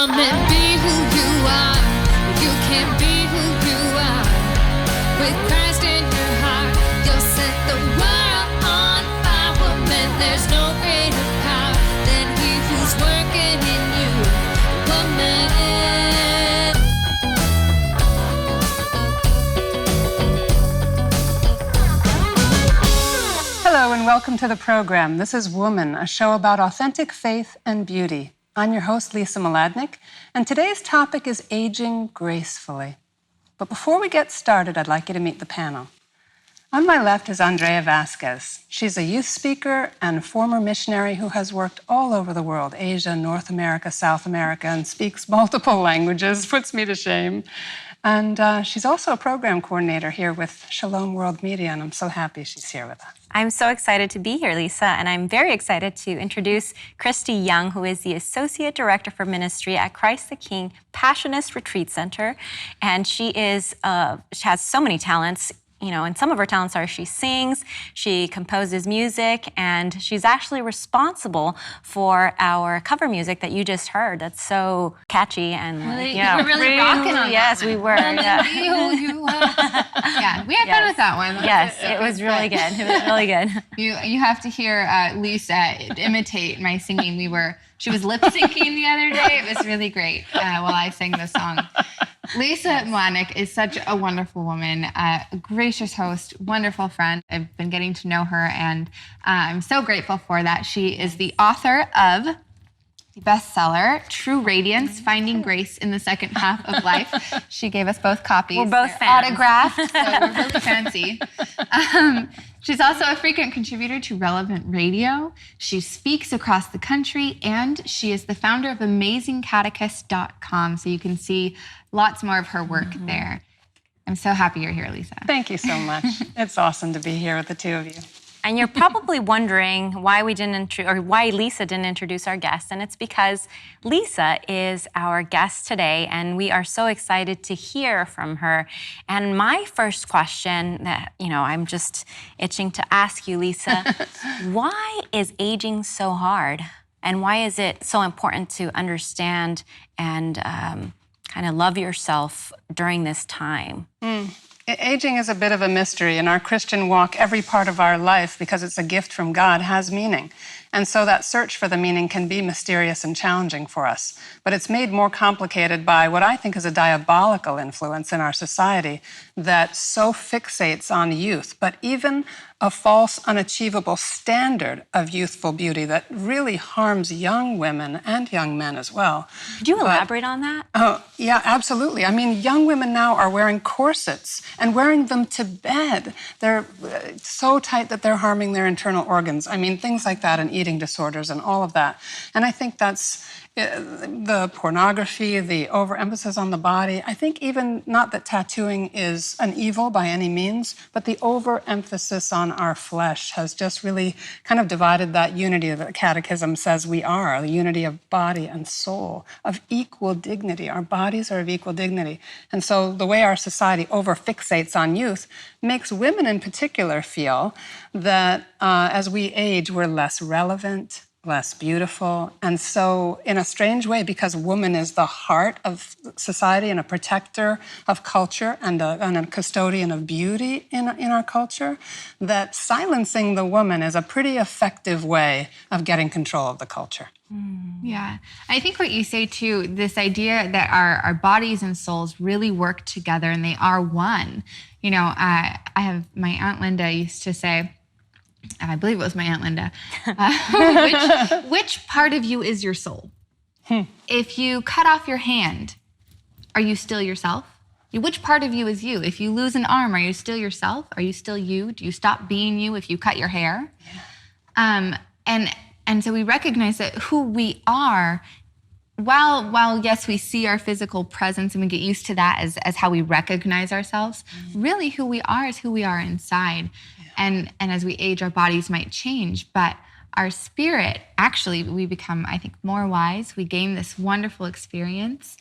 Come and be who you are. You can be who you are. With Christ in your heart, you'll set the world on fire. Woman, there's no greater power than he who's working in you. Woman. Hello and welcome to the program. This is Woman, a show about authentic faith and beauty. I'm your host, Lisa Mladinich, and today's topic is aging gracefully. But before we get started, I'd like you to meet the panel. On my left is Andrea Vasquez. She's a youth speaker and former missionary who has worked all over the world, Asia, North America, South America, and speaks multiple languages, puts me to shame. And she's also a program coordinator here with Shalom World Media, and I'm so happy she's here with us. I'm so excited to be here, Lisa, and I'm very excited to introduce Christie Young, who is the Associate Director for Ministry at Christ the King Passionist Retreat Center. And she has so many talents. You know, and some of her talents are she sings, she composes music, and she's actually responsible for our cover music that you just heard. That's so catchy and you were really rocking on yes, that we were. Yeah, we had fun with that one. Yes, it was really good. It was really good. You have to hear Lisa imitate my singing. She was lip syncing the other day. It was really great while I sang the song. Lisa Mladinich is such a wonderful woman, a gracious host, wonderful friend. I've been getting to know her, and I'm so grateful for that. She is the author of the bestseller, True Radiance, Finding Grace in the Second Half of Life. She gave us both copies. We're both fans. Autographed, so we're both fancy. She's also a frequent contributor to Relevant Radio. She speaks across the country, and she is the founder of AmazingCatechist.com, so you can see lots more of her work there. I'm so happy you're here, Lisa. Thank you so much. It's awesome to be here with the two of you. And you're probably wondering why why Lisa didn't introduce our guest, and it's because Lisa is our guest today, and we are so excited to hear from her. And my first question that, I'm just itching to ask you, Lisa, why is aging so hard? And why is it so important to understand and kind of love yourself during this time? Aging is a bit of a mystery. In our Christian walk, every part of our life, because it's a gift from God, has meaning. And so that search for the meaning can be mysterious and challenging for us. But it's made more complicated by what I think is a diabolical influence in our society that so fixates on youth, but even a false, unachievable standard of youthful beauty that really harms young women and young men as well. Could you elaborate on that? Oh, yeah, absolutely. I mean, young women now are wearing corsets and wearing them to bed. They're so tight that they're harming their internal organs. I mean, things like that, and eating disorders and all of that. And I think that's the pornography, the overemphasis on the body. I think even not that tattooing is an evil by any means, but the overemphasis on our flesh has just really kind of divided that unity that the Catechism says we are, the unity of body and soul, of equal dignity. Our bodies are of equal dignity. And so the way our society overfixates on youth makes women in particular feel that as we age, we're less relevant, less beautiful. And so in a strange way, because woman is the heart of society and a protector of culture and a custodian of beauty in our culture, that silencing the woman is a pretty effective way of getting control of the culture. Yeah. I think what you say too, this idea that our bodies and souls really work together and they are one. I have my Aunt Linda used to say, I believe it was my Aunt Linda, which part of you is your soul? If you cut off your hand, are you still yourself? Which part of you is you? If you lose an arm, are you still yourself? Are you still you? Do you stop being you if you cut your hair? Yeah. And so we recognize that who we are, while yes, we see our physical presence and we get used to that as how we recognize ourselves, really who we are is who we are inside. And as we age, our bodies might change, but our spirit, actually, we become, I think, more wise. We gain this wonderful experience.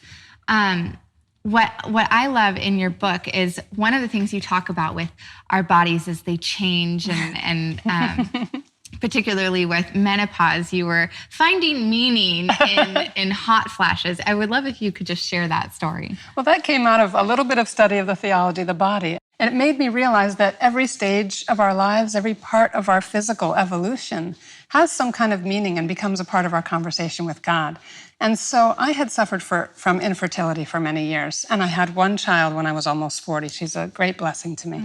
What I love in your book is one of the things you talk about with our bodies as they change and particularly with menopause, you were finding meaning in hot flashes. I would love if you could just share that story. Well, that came out of a little bit of study of the theology of the body. And it made me realize that every stage of our lives, every part of our physical evolution has some kind of meaning and becomes a part of our conversation with God. And so I had suffered from infertility for many years. And I had one child when I was almost 40. She's a great blessing to me.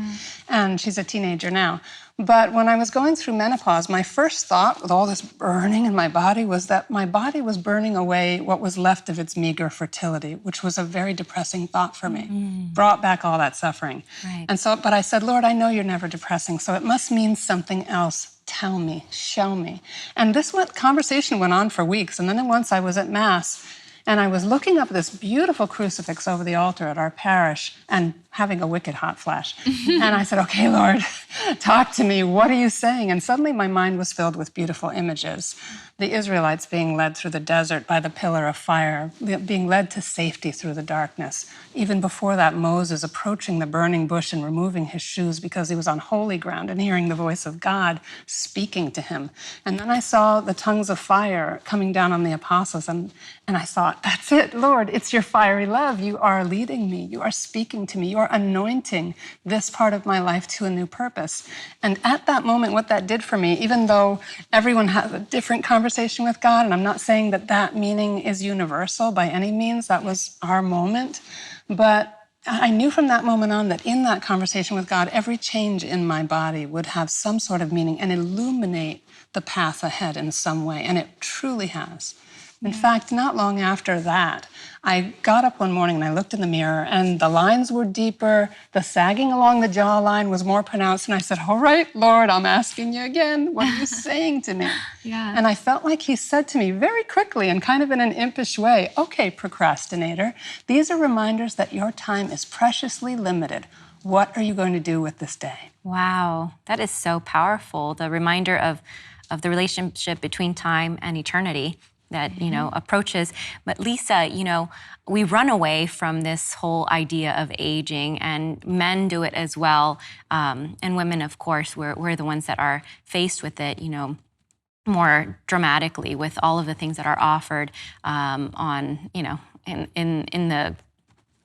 And she's a teenager now. But when I was going through menopause, my first thought with all this burning in my body was that my body was burning away what was left of its meager fertility, which was a very depressing thought for me. Brought back all that suffering. Right. And so, but I said, Lord, I know you're never depressing, so it must mean something else. Tell me, show me. And this conversation went on for weeks. And then once I was at Mass, and I was looking up this beautiful crucifix over the altar at our parish and having a wicked hot flash. And I said, okay, Lord, talk to me. What are you saying? And suddenly my mind was filled with beautiful images. The Israelites being led through the desert by the pillar of fire, being led to safety through the darkness. Even before that, Moses approaching the burning bush and removing his shoes because he was on holy ground and hearing the voice of God speaking to him. And then I saw the tongues of fire coming down on the apostles, and I thought, that's it, Lord, it's your fiery love. You are leading me. You are speaking to me. You are anointing this part of my life to a new purpose. And at that moment, what that did for me, even though everyone has a different conversation with God, and I'm not saying that that meaning is universal by any means, that was our moment, but I knew from that moment on that in that conversation with God, every change in my body would have some sort of meaning and illuminate the path ahead in some way, and it truly has. In fact, not long after that, I got up one morning and I looked in the mirror and the lines were deeper, the sagging along the jawline was more pronounced, and I said, all right, Lord, I'm asking you again, what are you saying to me? Yeah. And I felt like he said to me very quickly and kind of in an impish way, okay, procrastinator, these are reminders that your time is preciously limited. What are you going to do with this day? Wow, that is so powerful. The reminder of the relationship between time and eternity that, approaches. But Lisa, we run away from this whole idea of aging, and men do it as well. And women, of course, we're the ones that are faced with it, more dramatically with all of the things that are offered in the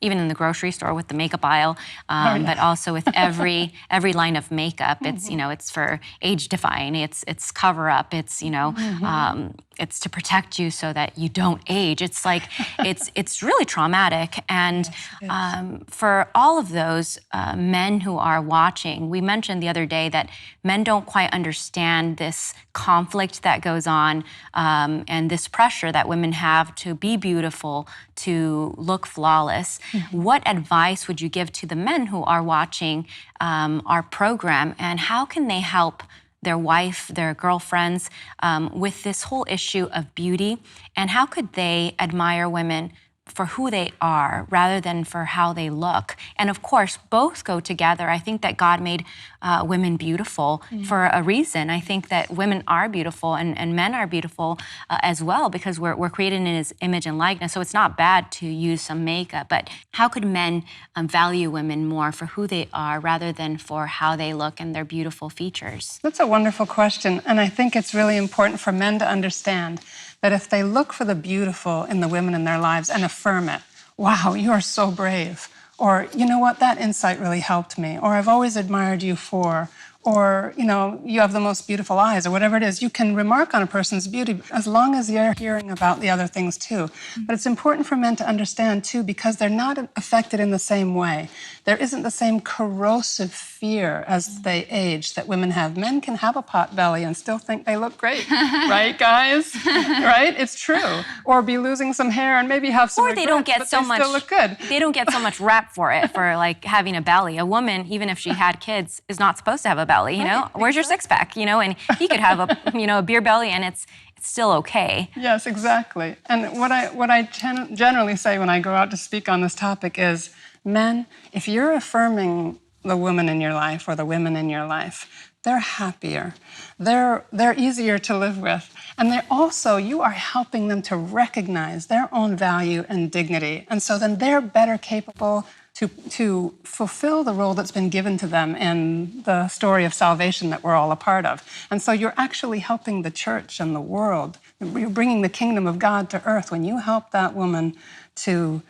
even in the grocery store with the makeup aisle, but also with every line of makeup. It's it's for age defying. It's cover up. It's it's to protect you so that you don't age. It's like it's really traumatic. And for all of those men who are watching, we mentioned the other day that men don't quite understand this conflict that goes on and this pressure that women have to be beautiful, to look flawless. What advice would you give to the men who are watching our program, and how can they help their wife, their girlfriends with this whole issue of beauty? And how could they admire women for who they are rather than for how they look? And of course, both go together. I think that God made women beautiful for a reason. I think that women are beautiful and men are beautiful as well, because we're created in His image and likeness. So it's not bad to use some makeup, but how could men value women more for who they are rather than for how they look and their beautiful features? That's a wonderful question. And I think it's really important for men to understand that if they look for the beautiful in the women in their lives and affirm it, wow, you are so brave. Or, you know what, that insight really helped me. Or I've always admired you for, or, you have the most beautiful eyes, or whatever it is. You can remark on a person's beauty as long as you're hearing about the other things too. But it's important for men to understand too, because they're not affected in the same way. There isn't the same corrosive fear as they age that women have. Men can have a pot belly and still think they look great, right, guys? Right? It's true. Or be losing some hair and maybe have some Or they don't get so much. Still look good. They don't get so much rap for it, for like having a belly. A woman, even if she had kids, is not supposed to have a belly. Where's your six pack? And he could have a beer belly, and it's still okay. Yes, exactly. And what I generally say when I go out to speak on this topic is, men, if you're affirming the woman in your life or the women in your life, they're happier. They're easier to live with. And you are helping them to recognize their own value and dignity. And so then they're better capable to fulfill the role that's been given to them in the story of salvation that we're all a part of. And so you're actually helping the church and the world. You're bringing the kingdom of God to earth when you help that woman to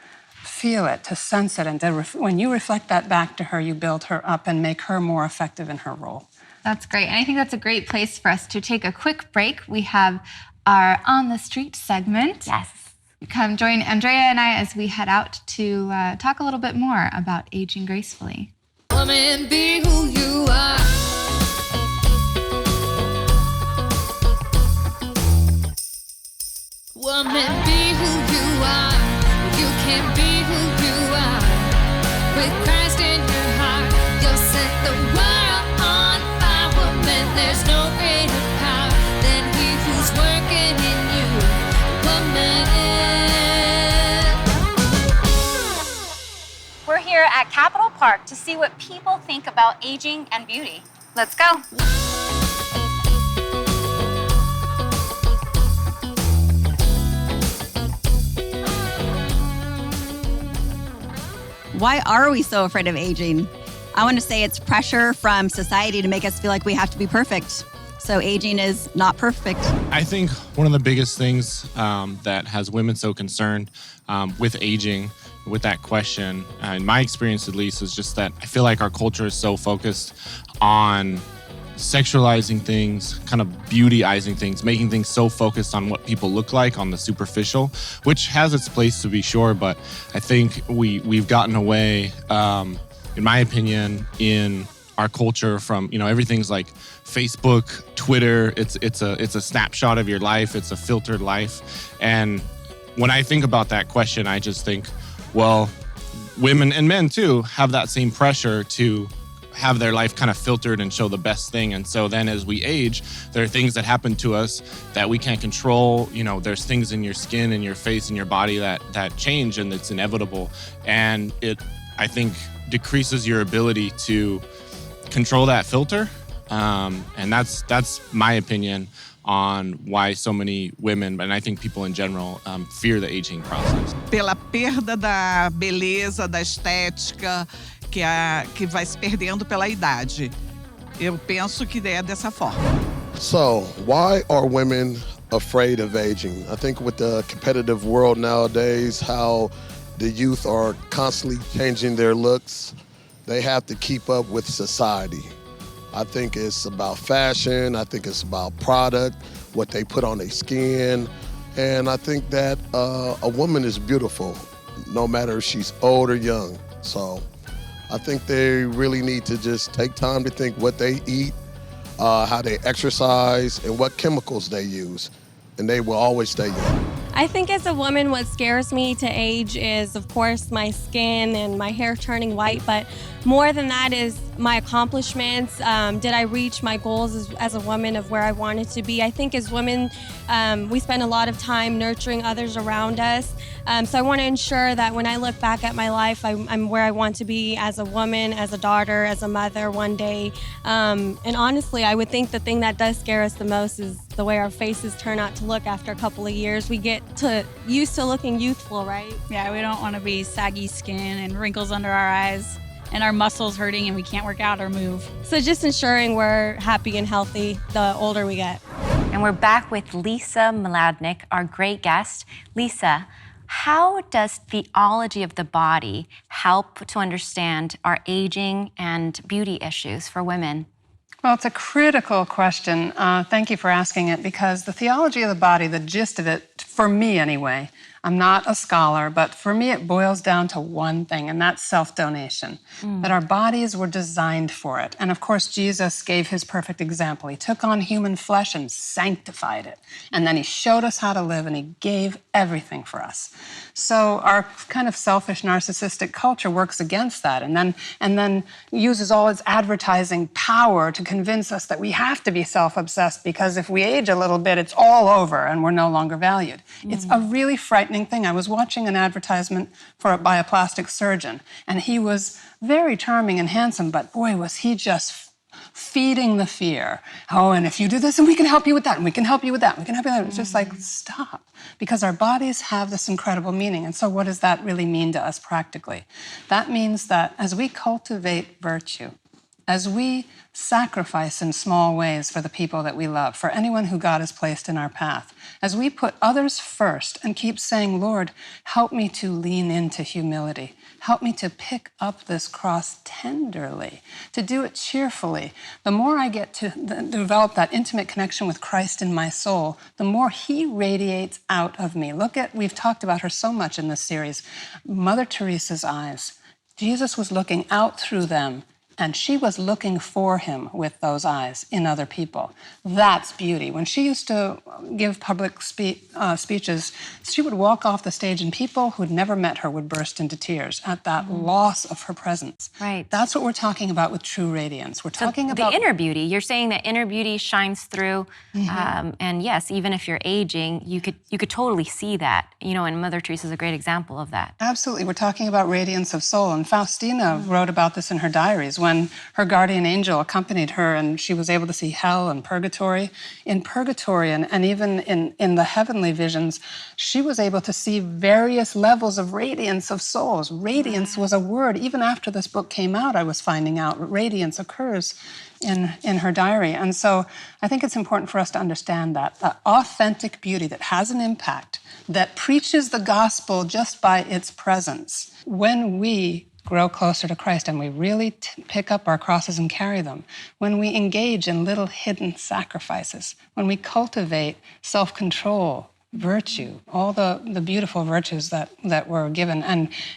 feel it, to sense it, and when you reflect that back to her, you build her up and make her more effective in her role. That's great. And I think that's a great place for us to take a quick break. We have our On the Street segment. Yes. Come join Andrea and I as we head out to talk a little bit more about aging gracefully. Woman, be who you are. Woman, be who you are. You can be who you are. With Christ in your heart, you'll set the world on fire. Woman, there's no greater power than he who's working in you. Woman. We're here at Capitol Park to see what people think about aging and beauty. Let's go. Why are we so afraid of aging? I want to say it's pressure from society to make us feel like we have to be perfect. So aging is not perfect. I think one of the biggest things that has women so concerned with aging, with that question, in my experience at least, is just that I feel like our culture is so focused on sexualizing things, kind of beautyizing things, making things so focused on what people look like, on the superficial, which has its place to be sure, but I think we've gotten away, in my opinion, in our culture from, everything's like Facebook, Twitter, it's a snapshot of your life, it's a filtered life. And when I think about that question, I just think, well, women and men too have that same pressure to have their life kind of filtered and show the best thing. And so then as we age, there are things that happen to us that we can't control. There's things in your skin and your face and your body that change, and it's inevitable. And it, I think, decreases your ability to control that filter. And that's my opinion on why so many women, and I think people in general, fear the aging process. Pela perda da beleza, da estética, que vai se perdendo pela idade. Eu penso que é dessa forma. So, why are women afraid of aging? I think with the competitive world nowadays, how the youth are constantly changing their looks, they have to keep up with society. I think it's about fashion, I think it's about product, what they put on their skin, and I think that a woman is beautiful, no matter if she's old or young. So I think they really need to just take time to think what they eat, how they exercise, and what chemicals they use, and they will always stay young. I think as a woman, what scares me to age is, of course, my skin and my hair turning white, but more than that is my accomplishments. Did I reach my goals as a woman of where I wanted to be? I think as women, we spend a lot of time nurturing others around us. So I want to ensure that when I look back at my life, I'm where I want to be as a woman, as a daughter, as a mother one day. And honestly, I would think the thing that does scare us the most is the way our faces turn out to look after a couple of years. We get used to looking youthful, right? Yeah, we don't want to be saggy skin and wrinkles under our eyes and our muscles hurting and we can't work out or move. So just ensuring we're happy and healthy the older we get. And we're back with Lisa Mladinich, our great guest. Lisa, how does theology of the body help to understand our aging and beauty issues for women? Well, it's a critical question. Thank you for asking it, because the theology of the body, the gist of it, for me anyway, I'm not a scholar, but for me it boils down to one thing, and that's self-donation, that our bodies were designed for it. And of course, Jesus gave his perfect example. He took on human flesh and sanctified it. And then he showed us how to live, and he gave everything for us. So our kind of selfish, narcissistic culture works against that, and then uses all its advertising power to convince us that we have to be self-obsessed, because if we age a little bit, it's all over and we're no longer valued. It's a really frightening thing. I was watching an advertisement by a plastic surgeon, and he was very charming and handsome, but boy, was he just feeding the fear. Oh, and if you do this, and we can help you with that, and we can help you with that, and we can help you with that. It's just like, stop. Because our bodies have this incredible meaning. And so what does that really mean to us practically? That means that as we cultivate virtue, as we sacrifice in small ways for the people that we love, for anyone who God has placed in our path, as we put others first and keep saying, Lord, help me to lean into humility. Help me to pick up this cross tenderly, to do it cheerfully. The more I get to develop that intimate connection with Christ in my soul, the more he radiates out of me. We've talked about her so much in this series, Mother Teresa's eyes. Jesus was looking out through them, and she was looking for him with those eyes in other people. That's beauty. When she used to give public speeches, she would walk off the stage and people who'd never met her would burst into tears at that loss of her presence. Right. That's what we're talking about with true radiance. We're talking about the inner beauty. You're saying that inner beauty shines through, and yes, even if you're aging, you could totally see that. And Mother Teresa is a great example of that. Absolutely. We're talking about radiance of soul. And Faustina wrote about this in her diaries when her guardian angel accompanied her and she was able to see hell and purgatory. In purgatory and even in the heavenly visions, she was able to see various levels of radiance of souls. Radiance was a word. Even after this book came out, I was finding out radiance occurs in her diary. And so I think it's important for us to understand that authentic beauty that has an impact, that preaches the gospel just by its presence. When we grow closer to Christ and we really pick up our crosses and carry them, when we engage in little hidden sacrifices, when we cultivate self-control, virtue, all the beautiful virtues that were given,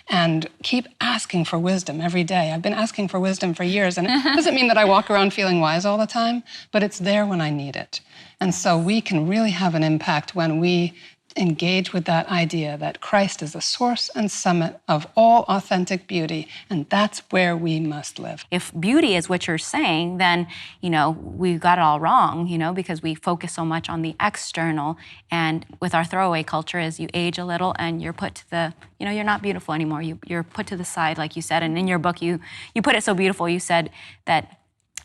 and keep asking for wisdom every day. I've been asking for wisdom for years, and it doesn't mean that I walk around feeling wise all the time, but it's there when I need it. And so we can really have an impact when we engage with that idea that Christ is the source and summit of all authentic beauty, and that's where we must live. If beauty is what you're saying, then, we've got it all wrong, because we focus so much on the external, and with our throwaway culture, as you age a little and you're put to the, you're not beautiful anymore. You're put to the side, like you said, and in your book, you put it so beautiful. You said that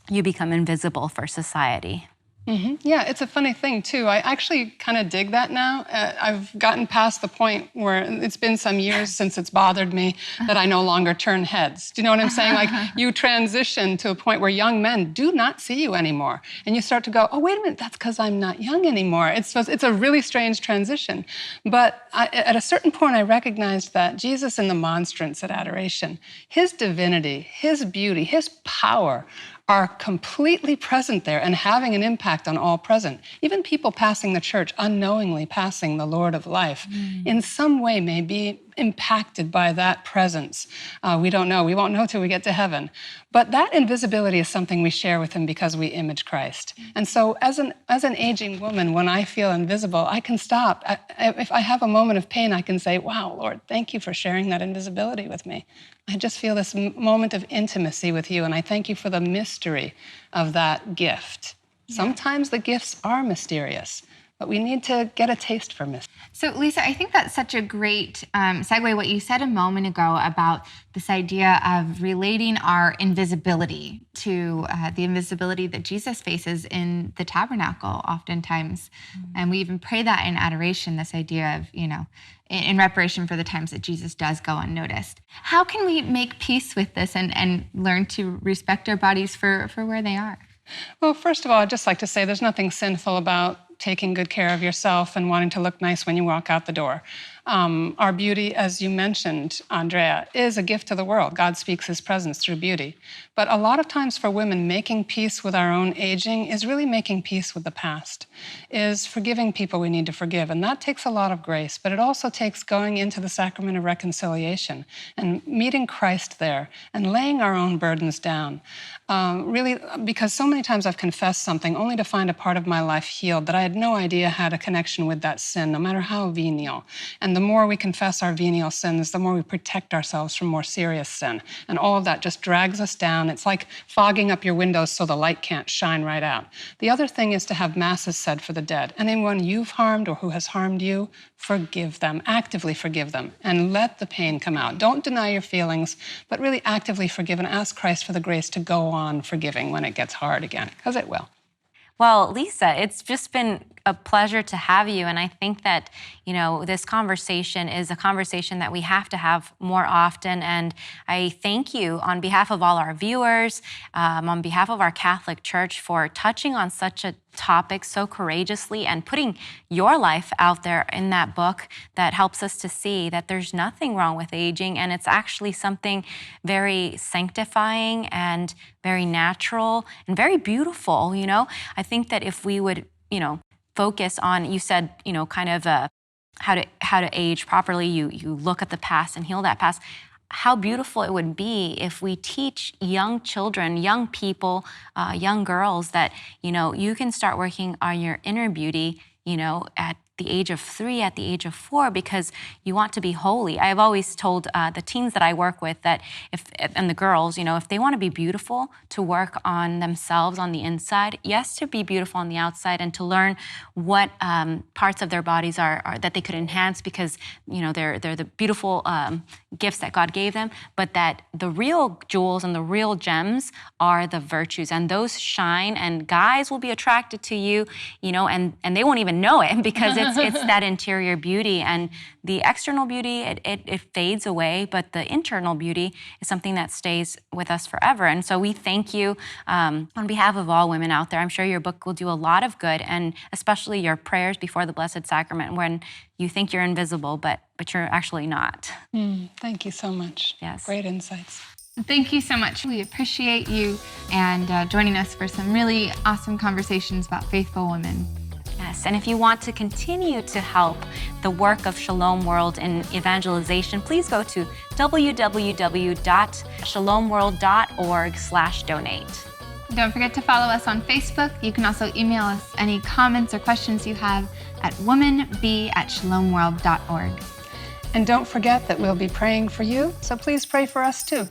you become invisible for society. Mm-hmm. Yeah, it's a funny thing, too. I actually kind of dig that now. I've gotten past the point where it's been some years since it's bothered me that I no longer turn heads. Do you know what I'm saying? Like, you transition to a point where young men do not see you anymore. And you start to go, oh, wait a minute, that's because I'm not young anymore. It's a really strange transition. But at a certain point, I recognized that Jesus in the monstrance at adoration, his divinity, his beauty, his power are completely present there and having an impact on all present. Even people passing the church, unknowingly passing the Lord of life, in some way may be impacted by that presence. We don't know. We won't know till we get to heaven. But that invisibility is something we share with him because we image Christ. And so as an aging woman, when I feel invisible, I can stop. If I have a moment of pain, I can say, wow, Lord, thank you for sharing that invisibility with me. I just feel this moment of intimacy with you, and I thank you for the mystery of that gift. Yeah. Sometimes the gifts are mysterious, but we need to get a taste for mystery. So, Lisa, I think that's such a great segue, what you said a moment ago about this idea of relating our invisibility to the invisibility that Jesus faces in the tabernacle oftentimes. And we even pray that in adoration, this idea of, in reparation for the times that Jesus does go unnoticed. How can we make peace with this and learn to respect our bodies for where they are? Well, first of all, I'd just like to say there's nothing sinful about taking good care of yourself and wanting to look nice when you walk out the door. Our beauty, as you mentioned, Andrea, is a gift to the world. God speaks his presence through beauty. But a lot of times for women, making peace with our own aging is really making peace with the past, is forgiving people we need to forgive. And that takes a lot of grace, but it also takes going into the sacrament of reconciliation and meeting Christ there and laying our own burdens down. Really, because so many times I've confessed something only to find a part of my life healed that I had no idea had a connection with that sin, no matter how venial. And the the more we confess our venial sins, the more we protect ourselves from more serious sin. And all of that just drags us down. It's like fogging up your windows so the light can't shine right out. The other thing is to have masses said for the dead. Anyone you've harmed or who has harmed you, forgive them, actively forgive them, and let the pain come out. Don't deny your feelings, but really actively forgive and ask Christ for the grace to go on forgiving when it gets hard again, because it will. Well, Lisa, it's just been a pleasure to have you. And I think that, this conversation is a conversation that we have to have more often. And I thank you on behalf of all our viewers, on behalf of our Catholic Church for touching on such a topic so courageously and putting your life out there in that book that helps us to see that there's nothing wrong with aging, and it's actually something very sanctifying and very natural and very beautiful. I think that if we would, focus on, you said, kind of how to age properly, you look at the past and heal that past. How beautiful it would be if we teach young children, young people, young girls that, you can start working on your inner beauty, at the age of 3, at the age of 4, because you want to be holy. I've always told the teens that I work with that and the girls, if they want to be beautiful, to work on themselves on the inside, yes, to be beautiful on the outside, and to learn what parts of their bodies are that they could enhance because, they're the beautiful gifts that God gave them, but that the real jewels and the real gems are the virtues, and those shine, and guys will be attracted to you, and they won't even know it because it's that interior beauty, and the external beauty, it fades away, but the internal beauty is something that stays with us forever. And so we thank you on behalf of all women out there. I'm sure your book will do a lot of good, and especially your prayers before the Blessed Sacrament when you think you're invisible, but you're actually not. Thank you so much. Yes. Great insights. Thank you so much. We appreciate you and joining us for some really awesome conversations about faithful women. Yes, and if you want to continue to help the work of Shalom World in evangelization, please go to www.shalomworld.org/donate. Don't forget to follow us on Facebook. You can also email us any comments or questions you have at womanbe@shalomworld.org. And don't forget that we'll be praying for you, so please pray for us too.